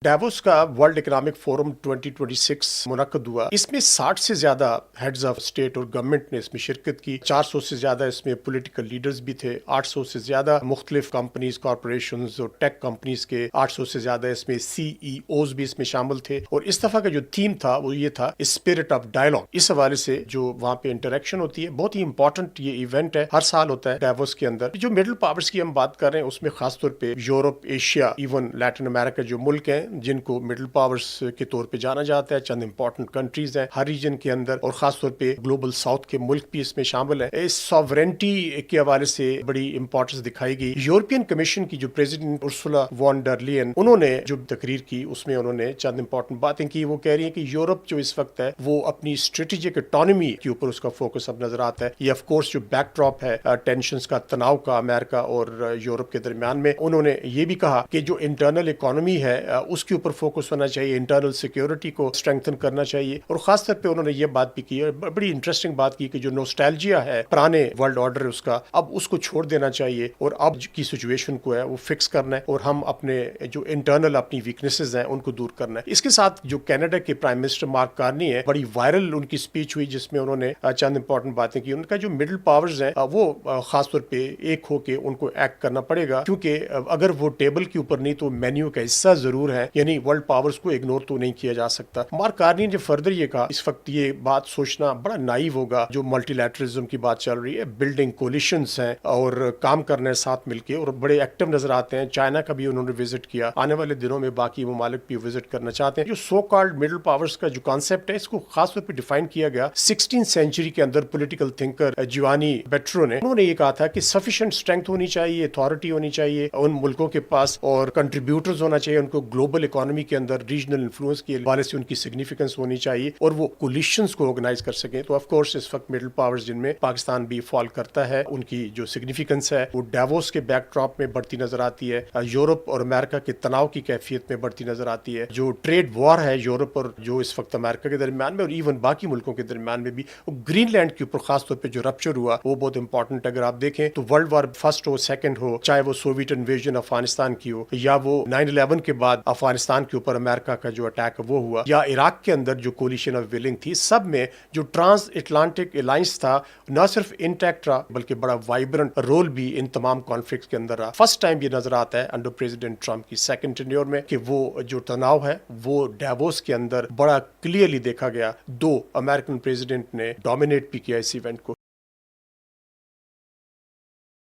Davos کا world economic forum 2026 منعقد ہوا. اس میں 60 سے زیادہ ہیڈز آف اسٹیٹ اور گورنمنٹ نے اس میں شرکت کی. 400 سے زیادہ اس میں پولیٹیکل لیڈرز بھی تھے. 800 سے زیادہ مختلف کمپنیز، کارپوریشنز اور ٹیک کمپنیز کے 800 سے زیادہ اس میں CEOs بھی اس میں شامل تھے. اور اس دفعہ کا جو تھیم تھا وہ یہ تھا اسپرٹ آف ڈائلاگ. اس حوالے سے جو وہاں پہ انٹریکشن ہوتی ہے، بہت ہی امپورٹنٹ یہ ایونٹ ہے، ہر سال ہوتا ہے ڈیووس کے اندر. جو مڈل پاورز کی ہم بات کر رہے ہیں اس میں خاص طور پہ یورپ، ایشیا، ایون لیٹن امریکہ جو ملک ہیں جن کو مڈل پاورز کے طور پہ جانا جاتا ہے، چند امپورٹنٹ کنٹریز ہیں ہر ریجن کے اندر، اور خاص طور پہ گلوبل ساؤتھ کے ملک بھی اس میں شامل ہیں. اس ساورینٹی کے حوالے سے بڑی امپورٹنس دکھائی گئی. یورپین کمیشن کی جو پریزیڈنٹ ارسولا وان ڈر لیئن، انہوں نے جو تقریر کی اس میں انہوں نے چند امپورٹنٹ باتیں کی. وہ کہہ رہی ہیں کہ یورپ جو اس وقت ہے وہ اپنی اسٹریٹجک اٹانومی کے اوپر اس کا فوکس اب نظر آتا ہے. یہ آف کورس جو بیک ڈراپ ہے ٹینشنز کا، تناؤ کا امریکہ اور یورپ کے درمیان میں، انہوں نے یہ بھی کہا کہ جو انٹرنل اکانومی ہے اس کے اوپر فوکس ہونا چاہیے، انٹرنل سیکیورٹی کو اسٹرینگتھن کرنا چاہیے. اور خاص طور پہ انہوں نے یہ بات بھی کی، بڑی انٹرسٹنگ بات کی، کہ جو نوسٹیلجیا ہے پرانے ورلڈ آرڈر اس کا، اب اس کو چھوڑ دینا چاہیے اور اب کی سچویشن کو ہے وہ فکس کرنا ہے، اور ہم اپنے جو انٹرنل اپنی ویکنیسز ہیں ان کو دور کرنا ہے. اس کے ساتھ جو کینیڈا کے پرائم منسٹر مارک کارنی ہے، بڑی وائرل ان کی اسپیچ ہوئی جس میں انہوں نے چند امپورٹنٹ باتیں کی. ان کا جو مڈل پاورز ہیں وہ خاص طور پہ ایک ہو کے ان کو ایکٹ کرنا پڑے گا، کیونکہ اگر وہ ٹیبل کے اوپر نہیں تو مینیو کا حصہ ضرور ہے، یعنی ورلڈ پاورز کو اگنور تو نہیں کیا جا سکتا. مارک کارنی نے فردر یہ کہا، اس وقت یہ بات سوچنا بڑا نائیو ہوگا جو ملٹی لیٹرزم کی بات چل رہی ہے، بلڈنگ کولیشنز ہیں اور کام کرنے ساتھ مل کے، اور بڑے ایکٹیو نظر آتے ہیں. چائنا کا بھی انہوں نے وزٹ کیا، آنے والے دنوں میں باقی ممالک بھی وزٹ کرنا چاہتے ہیں. جو سو کالڈ مڈل پاورز کا جو کانسیپٹ ہے، اس کو خاص طور پہ ڈیفائن کیا گیا 16 سینچری کے اندر پولیٹیکل تھنکر جیوانی بیٹرو نے. انہوں نے یہ کہا تھا کہ سفیشینٹ اسٹرینتھ ہونی چاہیے، اتھارٹی ہونی چاہیے ان ملکوں کے پاس، اور کنٹریبیوٹرز ہونا چاہیے ان کو گلوبل اکانومی کے اندر ریجنل انفلوئنس کے حوالے سے ان کی سگنیفیکنس ہونی چاہیے، اور وہ کولیشنز کو آرگنائز کر سکیں. تو آف کورس اس وقت مڈل پاورز جن میں پاکستان بھی فال کرتا ہے، ان کی جو سگنیفیکنس ہے وہ ڈیووس کے بیک ڈراپ میں بڑھتی نظر آتی ہے، یورپ اور امریکہ کے تناؤ کی کیفیت میں بڑھتی نظر آتی ہے. جو ٹریڈ وار ہے یورپ اور جو اس وقت امریکہ کے درمیان میں اور ایون باقی ملکوں کے درمیان میں بھی، گرین لینڈ کے اوپر خاص طور پہ جو رپچر ہوا وہ بہت امپورٹنٹ. اگر آپ دیکھیں تو ورلڈ وار فرسٹ ہو، سیکنڈ ہو، چاہے وہ سوویت انویژن افغانستان کی ہو، یا وہ 9/11 کے بعد افغانستان کے اوپر امریکہ کا جو اٹیک وہ ہوا، یا عراق کے اندر جو کولیشن آف ولنگ تھی، سب میں جو ٹرانس اٹلانٹک الائنس تھا نہ صرف انٹیکٹ رہا بلکہ بڑا وائبرنٹ رول بھی ان تمام کانفلکٹس کے اندر رہا. فرسٹ ٹائم یہ نظر آتا ہے انڈر پریزیڈنٹ ٹرمپ کی سیکنڈ ٹینیور میں کہ وہ جو تناؤ ہے وہ ڈیووس کے اندر بڑا کلیئرلی دیکھا گیا. دو امریکن پریزیڈنٹ نے ڈومینیٹ بھی کیا اس ایونٹ کو.